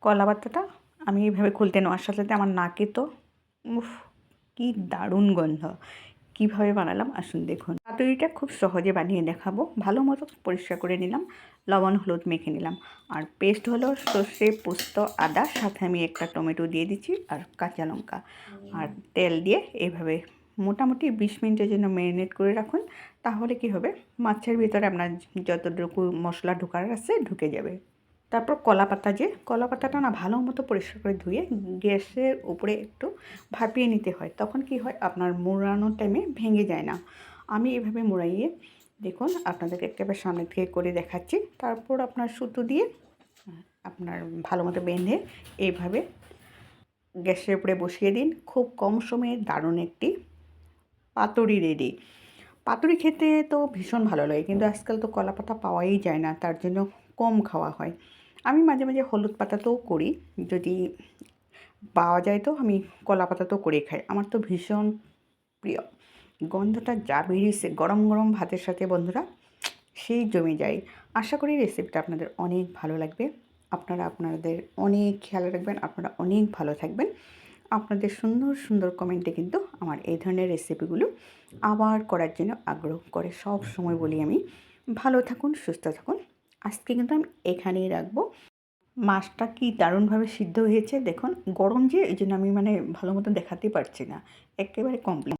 কলা পাতাটা আমি এইভাবে খুলতে নেওয়ার সাথে সাথে আমার নাকে তো উফ কি দারুণ গন্ধ। কীভাবে বানালাম আসুন দেখুন। পাতুরিটা খুব সহজে বানিয়ে দেখাবো। ভালো মতো পরিষ্কার করে নিলাম, লবণ হলুদ মেখে নিলাম। আর পেস্ট হলো সর্ষে পোস্ত আদা, সাথে আমি একটা টমেটো দিয়ে দিচ্ছি আর কাঁচা লঙ্কা আর তেল দিয়ে এইভাবে মোটামুটি 20 মিনিটের জন্য ম্যারিনেট করে রাখুন। তাহলে কি হবে, মাছের ভিতরে আপনার যতটুকু মশলা ঢোকার আছে ঢুকে যাবে। তারপর কলা পাতাটা না ভালো মতো পরিষ্কার করে ধুয়ে গ্যাসের উপরে একটু ভাপিয়ে নিতে হয়। তখন কি হয়, আপনার মোড়ানোর টাইমে ভেঙে যায় না। আমি এভাবে মোড়াইয়ে দেখুন আপনাদেরকে একেবারে সামনে থেকে করে দেখাচ্ছি। তারপর আপনার সুতো দিয়ে আপনার ভালো মতো বেঁধে এইভাবে গ্যাসের উপরে বসিয়ে দিন। খুব কম সময়ে দারুণ একটি পাতুরি রেডি। পাতুরি খেতে তো ভীষণ ভালো লাগে, কিন্তু আজকাল তো কলা পাতা পাওয়াই যায় না, তার জন্য কম খাওয়া হয়। আমি মাঝে মাঝে হলুদ পাতাতেও করি, যদি পাওয়া যায় তো আমি কলা পাতাতেও করে খাই। আমার তো ভীষণ প্রিয়। গন্ধটা যা বেরিয়েছে গরম গরম ভাতের সাথে বন্ধুরা, সেই জমে যায়। আশা করি রেসিপিটা আপনাদের অনেক ভালো লাগবে। আপনারা আপনাদের অনেক খেয়াল রাখবেন, আপনারা অনেক ভালো থাকবেন। আপনাদের সুন্দর সুন্দর কমেন্টে কিন্তু আমার এই ধরনের রেসিপিগুলো আবার করার জন্য আগ্রহ করে। সব সময় বলি আমি, ভালো থাকুন, সুস্থ থাকুন। আজকে কিন্তু আমি এখানেই রাখবো। মাছটা কি দারুণভাবে সিদ্ধ হয়েছে দেখুন। গরম যে, এই জন্য আমি ভালো মতো দেখাতে পারছি না, একেবারে কমপ্লিট।